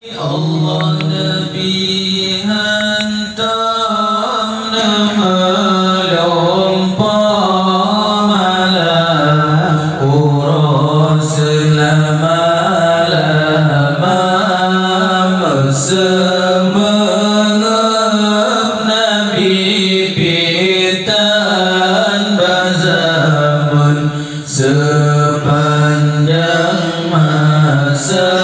Allah Nabi hantam nama lompa malah urus lama-lama semenep Nabi pitan bazamun sepanjang masa.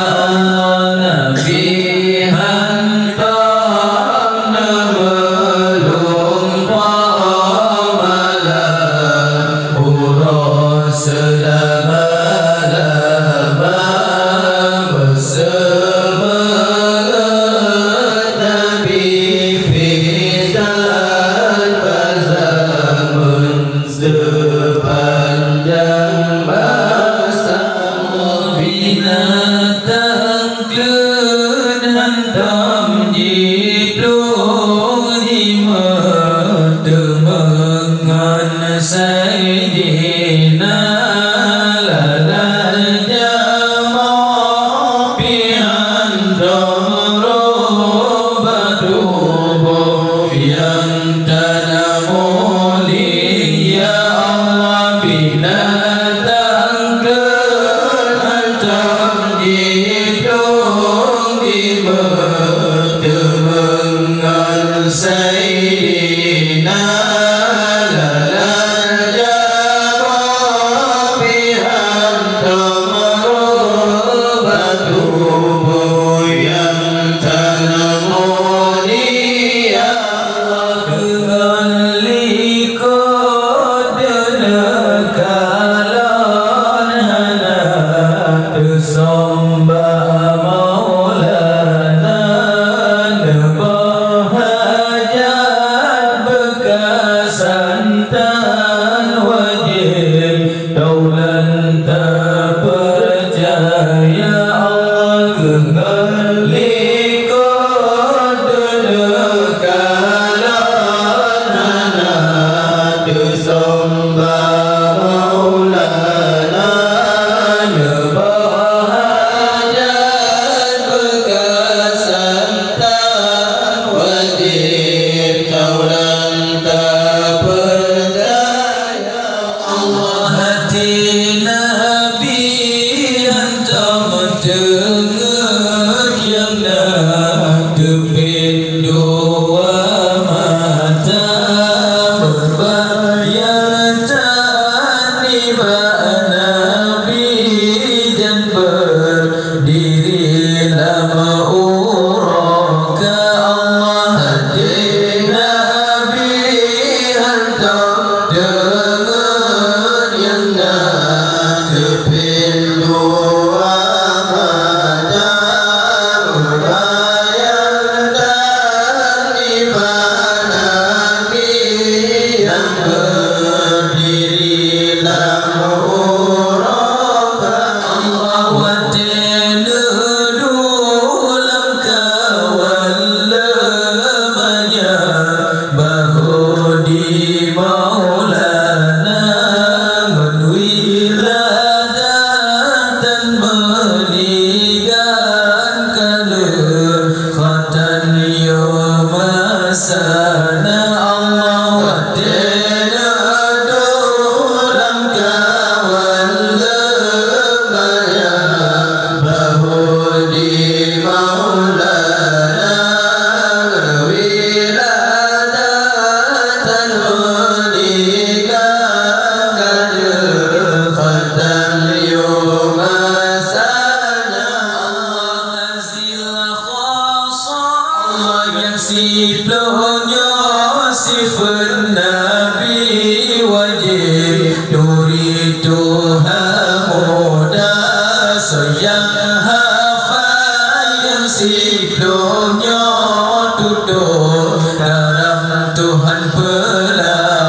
Tuhan pelarang.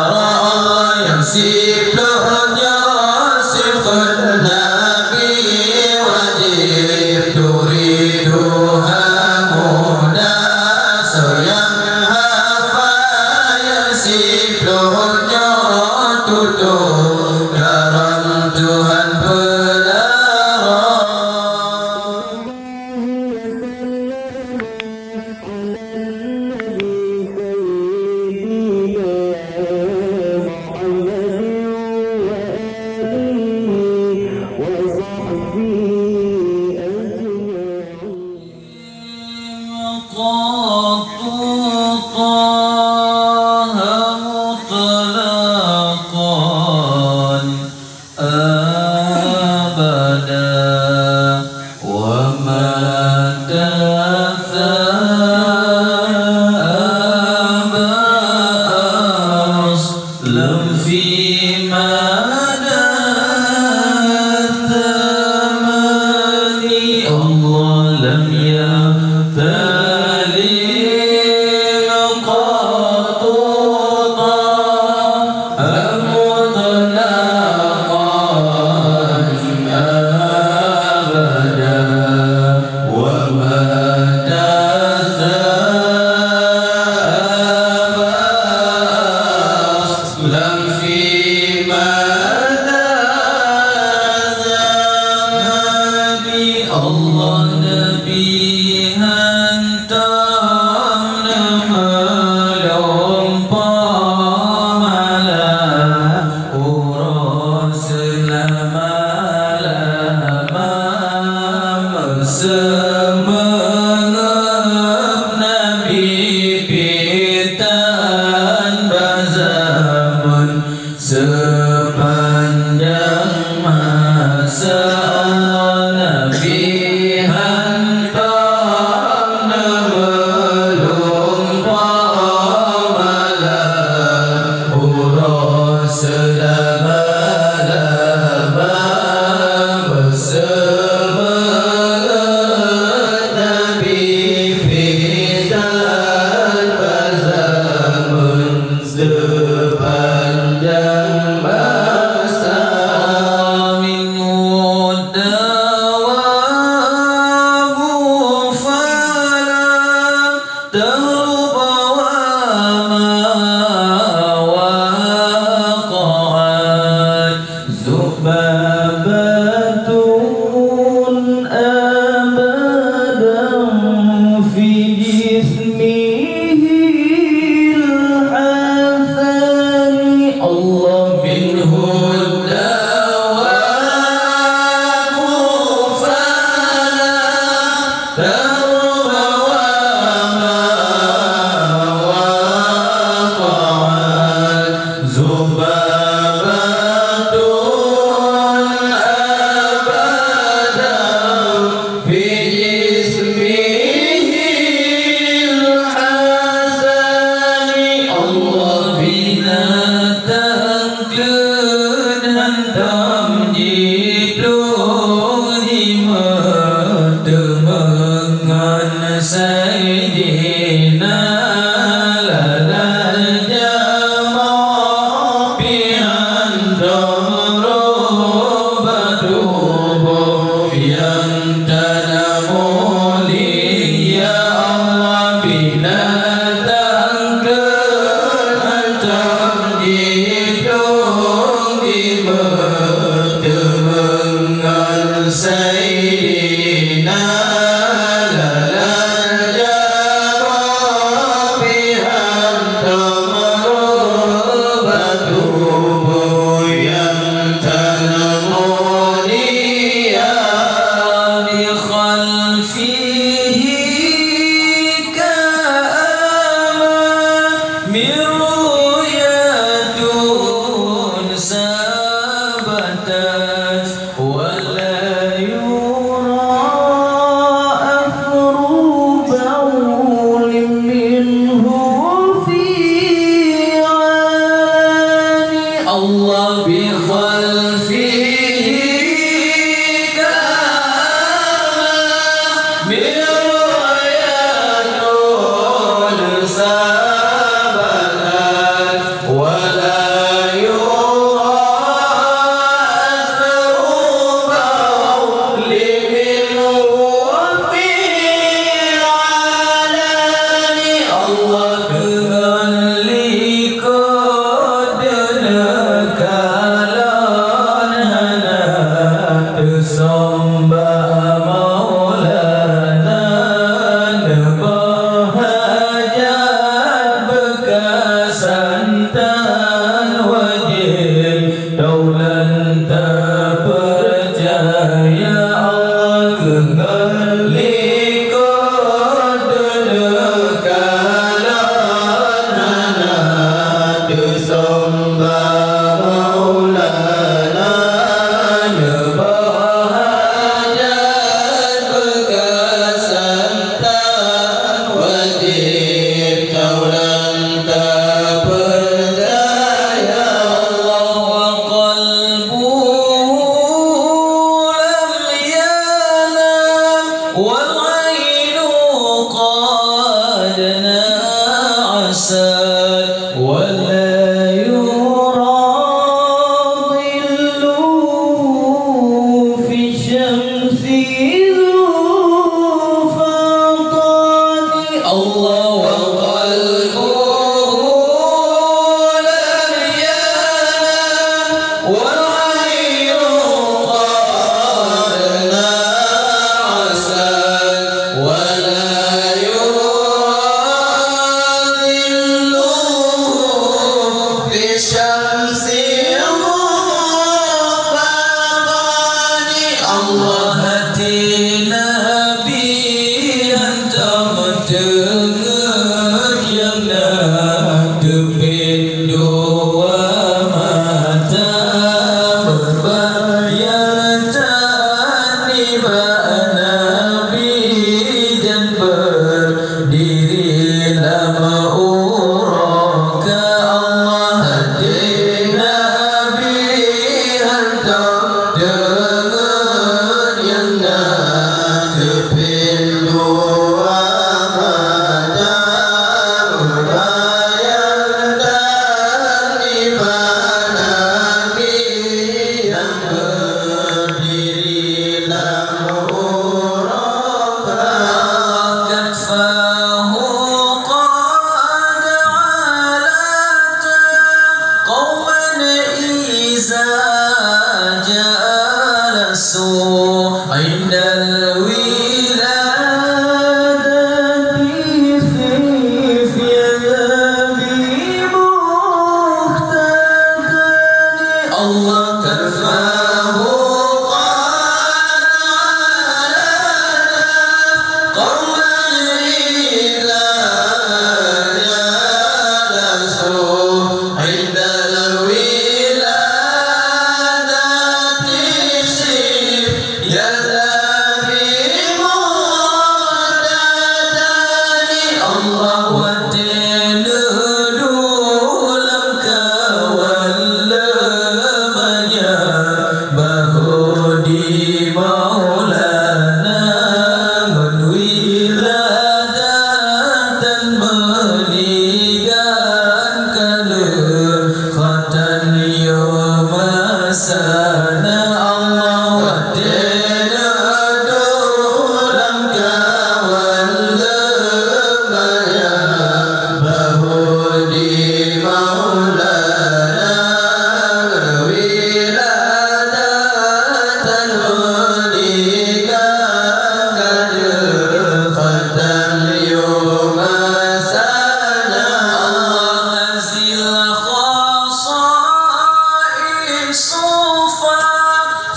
والعين قد نعست ولا يرى ظل في الشمس ذو فطن الله وقلبه لم ينم والعين قد نعست ولا يرى ظل في الشمس Allah hatinya biar terdengar yang hadapin dua mata berbayar tiba Nabi dan berdiri lama uraka Allah hatinya biar terdengar yang hadapin dua mata berbayar tiba Nabi dan berdiri lama uraka كتفاه قد علت قوما إذا جلسوا عند الولادة في يدي مختتن الله كتفاه قوما إذا جلسوا عند الولادة يذهب مختتن الله ودين لك واللمنيا بهدي مولانا من ولادة meligan khatan yawm sana Allah wadina dulam kawan lemaya bahudi maulana wiladatan meligan khatan yawm sana Allah azil khasa'is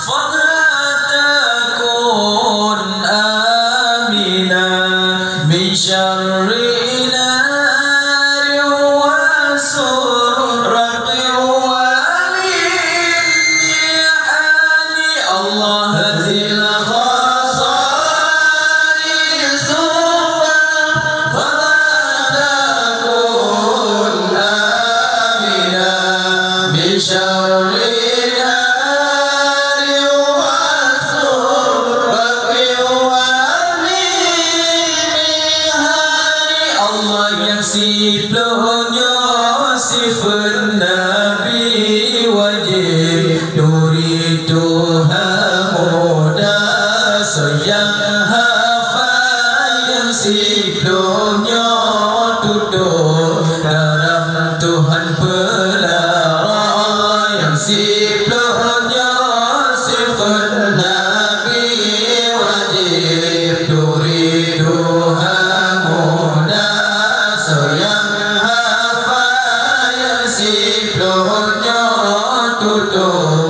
فلا تكن آمنا من شر نار وسرق وللنعام الله ذي الخصائص فلا تكن آمنا من شر siflonya sifat Nabi wajib nuri Tuhan muda sayang hafal yang siflonya duduk dalam Tuhan pelara Allah yang siflonya sifat Nabi wajib nuri Tuhan muda sayang hafal yang siflonya duduk